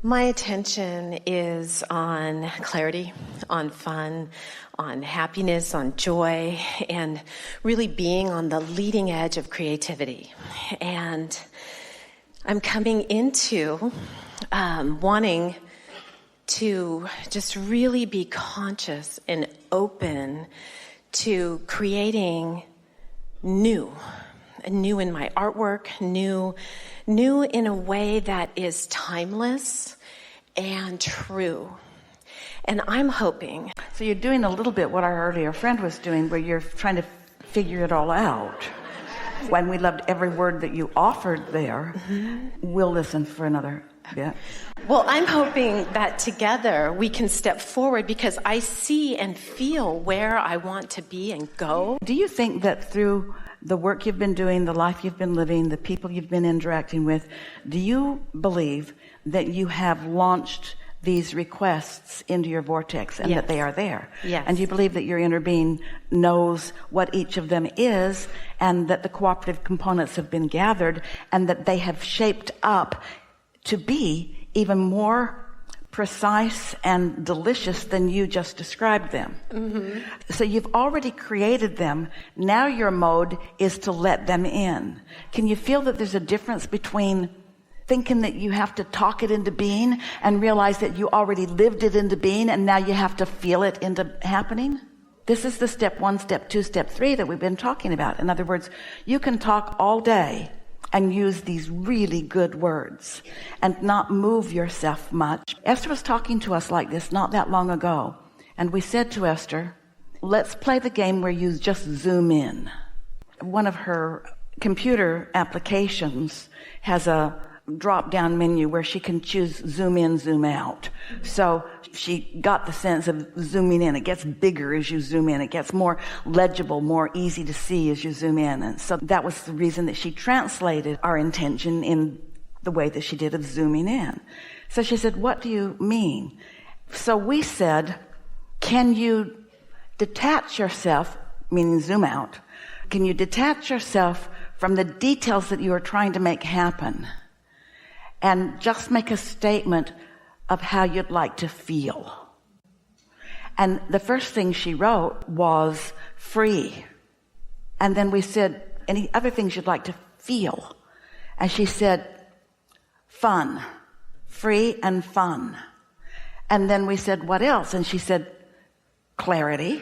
My attention is on clarity, on fun, on happiness, on joy, and really being on the leading edge of creativity. And I'm coming into wanting to just really be conscious and open to creating new in my artwork, new in a way that is timeless and true. And I'm hoping. So you're doing a little bit what our earlier friend was doing, where you're trying to figure it all out. When we loved every word that you offered there, we'll listen for another bit. Well, I'm hoping that together we can step forward, because I see and feel where I want to be and go. Do you think that through the work you've been doing, the life you've been living, the people you've been interacting with, do you believe that you have launched these requests into your vortex and that they are there? Yes. And you believe that your inner being knows what each of them is, and that the cooperative components have been gathered, and that they have shaped up to be even more precise and delicious than you just described them. So you've already created them. Now your mode is to let them in. Can you feel that there's a difference between thinking that you have to talk it into being and realize that you already lived it into being, and now you have to feel it into happening? This is the step 1, step 2, step 3 that we've been talking about. In other words, you can talk all day and use these really good words and not move yourself much. Esther was talking to us like this not that long ago, and we said to Esther, let's play the game where you just zoom in. One of her computer applications has a drop-down menu where she can choose zoom in, zoom out. So she got the sense of zooming in. It gets bigger as you zoom in. It gets more legible, more easy to see as you zoom in. And so that was the reason that she translated our intention in the way that she did of zooming in. So she said, what do you mean? So we said, can you detach yourself, meaning zoom out, can you detach yourself from the details that you are trying to make happen, and just make a statement of how you'd like to feel? And the first thing she wrote was free. And then we said, any other things you'd like to feel? And she said, fun, free and fun. And then we said, what else? And she said, clarity,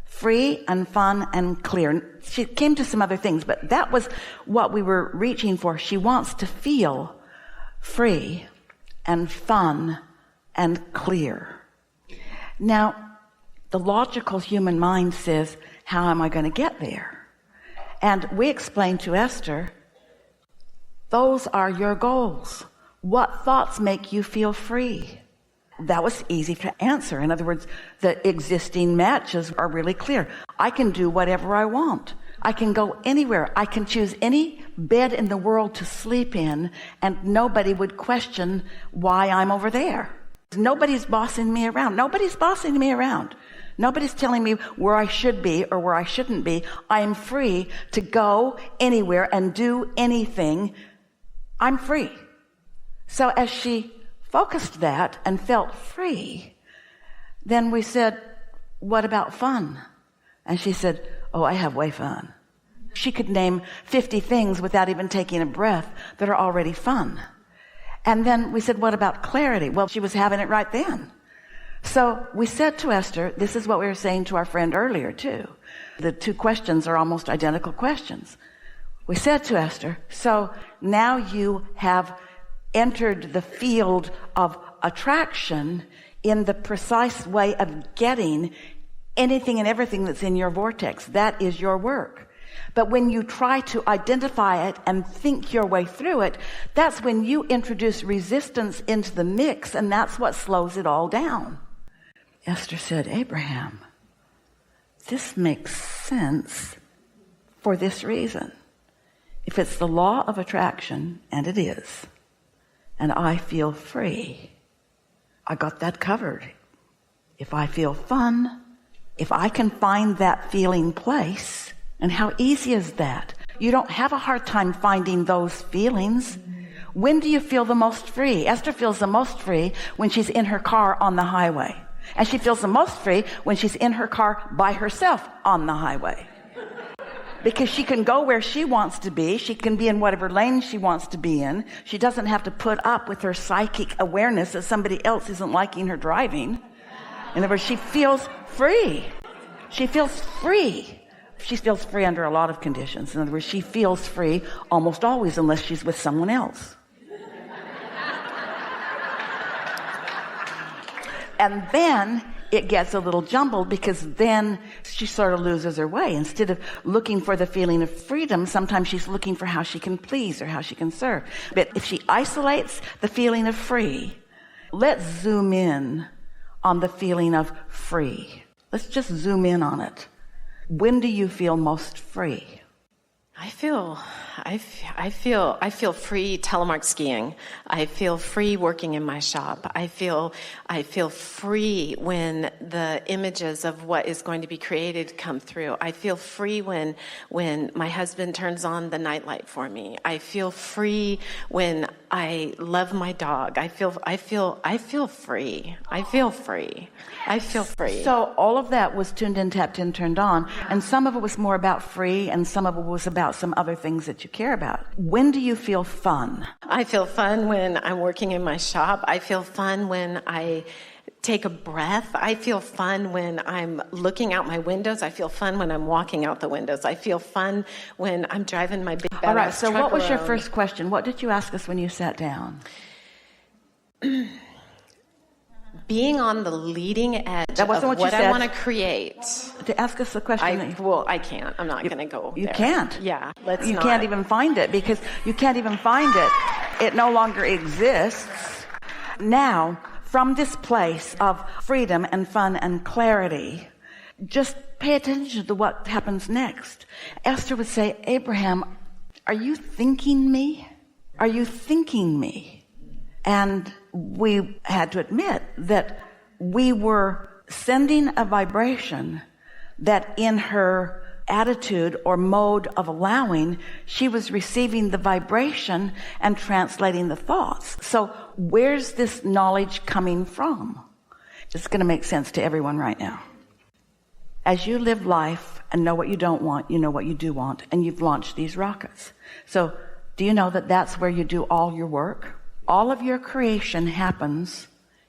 free and fun and clear. She came to some other things, but that was what we were reaching for. She wants to feel free and fun and clear. Now, the logical human mind says, how am I going to get there? And we explained to Esther, those are your goals. What thoughts make you feel free? That was easy to answer. In other words, the existing matches are really clear. I can do whatever I want. I can go anywhere. I can choose any bed in the world to sleep in, and nobody would question why I'm over there. Nobody's bossing me around. Nobody's bossing me around. Nobody's telling me where I should be or where I shouldn't be. I am free to go anywhere and do anything. I'm free. So as she focused that and felt free, then we said, what about fun? And she said, oh, I have way fun. She could name 50 things without even taking a breath that are already fun. And then we said, what about clarity? Well, she was having it right then. So we said to Esther, this is what we were saying to our friend earlier too. The two questions are almost identical questions. We said to Esther, so now you have entered the field of attraction in the precise way of getting anything and everything that's in your vortex. That is your work. But when you try to identify it and think your way through it, that's when you introduce resistance into the mix, and that's what slows it all down. Esther said, Abraham, this makes sense for this reason. If it's the law of attraction, and it is, and I feel free, I got that covered. If I feel fun, if I can find that feeling place, and how easy is that? You don't have a hard time finding those feelings When do you feel the most free? Esther feels the most free when she's in her car on the highway. And she feels the most free when she's in her car by herself on the highway. Because she can go where she wants to be. She can be in whatever lane she wants to be in. She doesn't have to put up with her psychic awareness that somebody else isn't liking her driving. In other words, she feels free. She feels free. She feels free under a lot of conditions. In other words, she feels free almost always unless she's with someone else. And then it gets a little jumbled because then she sort of loses her way. Instead of looking for the feeling of freedom, sometimes she's looking for how she can please or how she can serve. But if she isolates the feeling of free, let's zoom in on the feeling of free. Let's just zoom in on it. When do you feel most free? I feel free telemark skiing. I feel free working in my shop. I feel free when the images of what is going to be created come through. I feel free when my husband turns on the nightlight for me. I feel free when I love my dog. I feel free. I feel free. I feel free. So all of that was tuned in, tapped in, turned on, and some of it was more about free, and some of it was about some other things that you care about. When do you feel fun? I feel fun when I'm working in my shop. I feel fun when I take a breath. I feel fun when I'm looking out my windows. I feel fun when I'm walking out the windows. I feel fun when I'm driving my big badass All right, so truck what was your around. first question? What did you ask us when you sat down? Being on the leading edge That wasn't of what you what said. I want to create. To ask us the question. I can't. I'm not going to go You there. can't. Yeah, let's You not. can't even find it because you can't even find it. It no longer exists. Now, from this place of freedom and fun and clarity, just pay attention to what happens next. Esther would say, Abraham, are you thinking me? Are you thinking me? And we had to admit that we were sending a vibration that in her attitude or mode of allowing, she was receiving the vibration and translating the thoughts. So where's this knowledge coming from? It's going to make sense to everyone right now. As you live life and know what you don't want, you know what you do want, and you've launched these rockets. So do you know that that's where you do all your work? All of your creation happens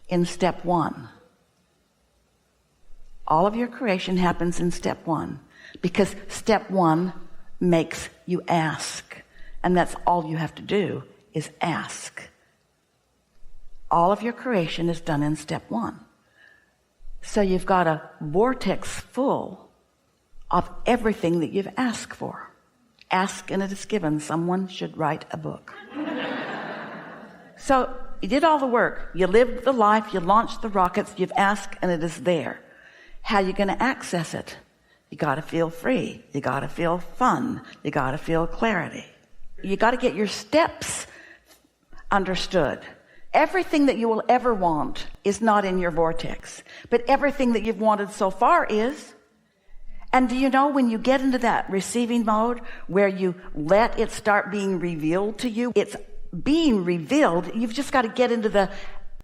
in step one. All of your creation happens in step one because step one makes you ask. And that's all you have to do is ask. All of your creation is done in step one. So you've got a vortex full of everything that you've asked for. Ask and it is given. Someone should write a book. So you did all the work. You lived the life. You launched the rockets. You've asked and it is there. How are you going to access it? You got to feel free. You got to feel fun. You got to feel clarity. You got to get your steps understood. Everything that you will ever want is not in your vortex, but everything that you've wanted so far is. And do you know when you get into that receiving mode where you let it start being revealed to you, it's being revealed. You've just got to get into the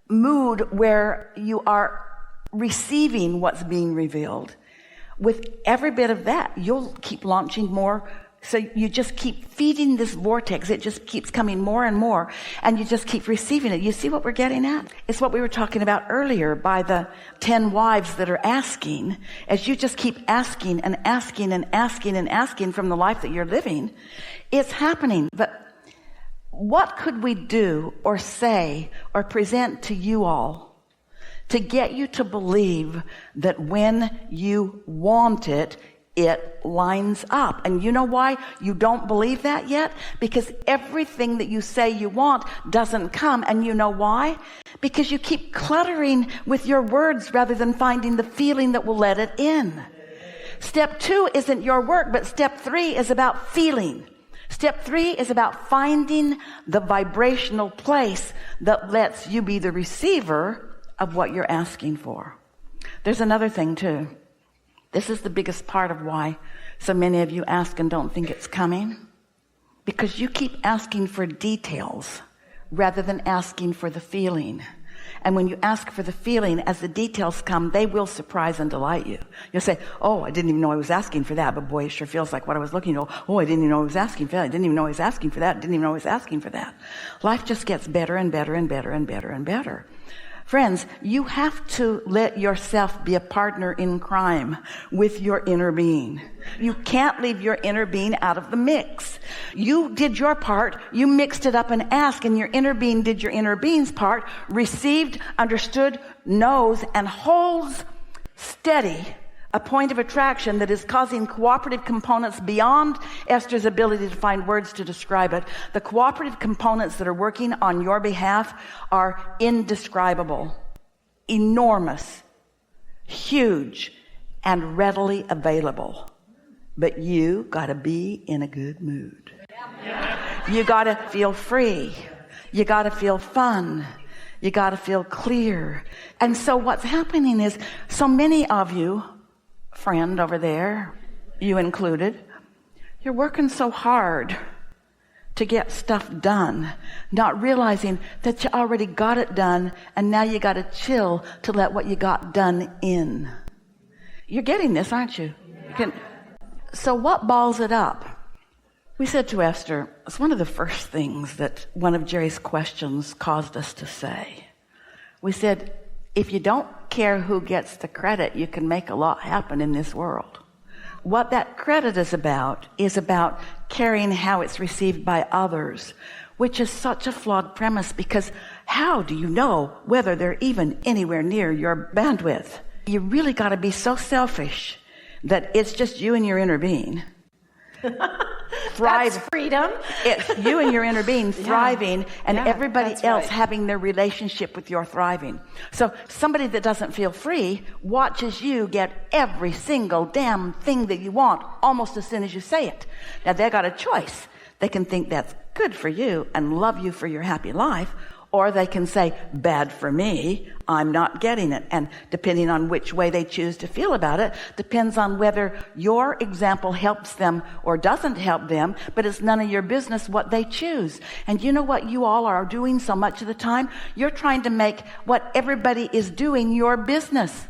mood where you are receiving what's being revealed. With every bit of that, you'll keep launching more. So you just keep feeding this vortex. It just keeps coming more and more, and you just keep receiving it. You see what we're getting at? It's what we were talking about earlier by the 10 wives that are asking. As you just keep asking and asking and asking and asking from the life that you're living, it's happening. But what could we do or say or present to you all to get you to believe that when you want it, it lines up? And you know why you don't believe that yet? Because everything that you say you want doesn't come. And you know why? Because you keep cluttering with your words rather than finding the feeling that will let it in. Step 2 isn't your work, but step 3 is about feeling. Step 3 is about finding the vibrational place that lets you be the receiver of what you're asking for. There's another thing too. This is the biggest part of why so many of you ask and don't think it's coming. Because you keep asking for details rather than asking for the feeling. And when you ask for the feeling, as the details come, they will surprise and delight you. You'll say, oh, I didn't even know I was asking for that, but boy, it sure feels like what I was looking for. Oh, I didn't even know I was asking for that. I didn't even know I was asking for that. I didn't even know I was asking for that. Life just gets better and better and better and better and better. Friends, you have to let yourself be a partner in crime with your inner being. You can't leave your inner being out of the mix. You did your part, you mixed it up and asked, and your inner being did your inner being's part, received, understood, knows, and holds steady a point of attraction that is causing cooperative components beyond Esther's ability to find words to describe it. The cooperative components that are working on your behalf are indescribable, enormous, huge, and readily available. But you gotta be in a good mood. You gotta feel free. You gotta feel fun. You gotta feel clear. And so what's happening is, so many of you, friend over there, you included, you're working so hard to get stuff done, not realizing that you already got it done, and now you got to chill to let what you got done in. You're getting this, aren't you? So what balls it up? We said to Esther, it's one of the first things that one of Jerry's questions caused us to say. We said, if you don't care who gets the credit, you can make a lot happen in this world. What that credit is about caring how it's received by others, which is such a flawed premise, because how do you know whether they're even anywhere near your bandwidth? You really got to be so selfish that it's just you and your inner being. That's freedom. It's you and your inner being thriving, and everybody else right. having their relationship with your thriving. So somebody that doesn't feel free watches you get every single damn thing that you want almost as soon as you say it. Now they got a choice. They can think that's good for you and love you for your happy life, or they can say, bad for me, I'm not getting it. And depending on which way they choose to feel about it, depends on whether your example helps them or doesn't help them, but it's none of your business what they choose. And you know what you all are doing so much of the time? You're trying to make what everybody is doing your business.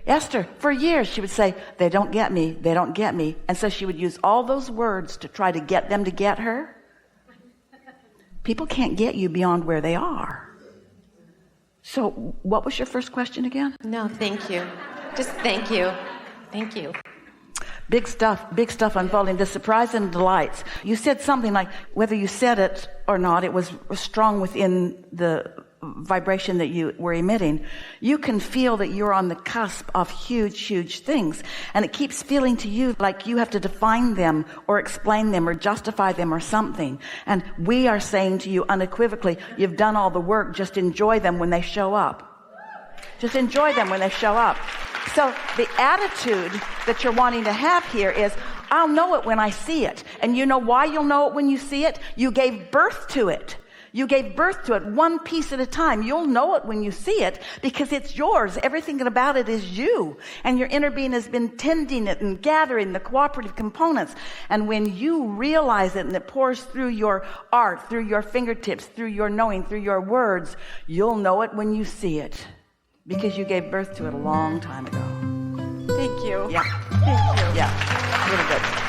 Esther, for years, she would say, they don't get me, they don't get me. And so she would use all those words to try to get them to get her. People can't get you beyond where they are. So what was your first question again? No, thank you. Just thank you. Thank you. Big stuff unfolding, the surprise and delights. You said something like, whether you said it or not, it was strong within the vibration that you were emitting. You can feel that you're on the cusp of huge, huge things. And it keeps feeling to you like you have to define them or explain them or justify them or something. And we are saying to you unequivocally, you've done all the work, just enjoy them when they show up. Just enjoy them when they show up. So the attitude that you're wanting to have here is, I'll know it when I see it. And you know why you'll know it when you see it? You gave birth to it. You gave birth to it one piece at a time. You'll know it when you see it because it's yours. Everything about it is you. And your inner being has been tending it and gathering the cooperative components. And when you realize it and it pours through your art, through your fingertips, through your knowing, through your words, you'll know it when you see it because you gave birth to it a long time ago. Thank you. Yeah. Thank you. Yeah. Really good.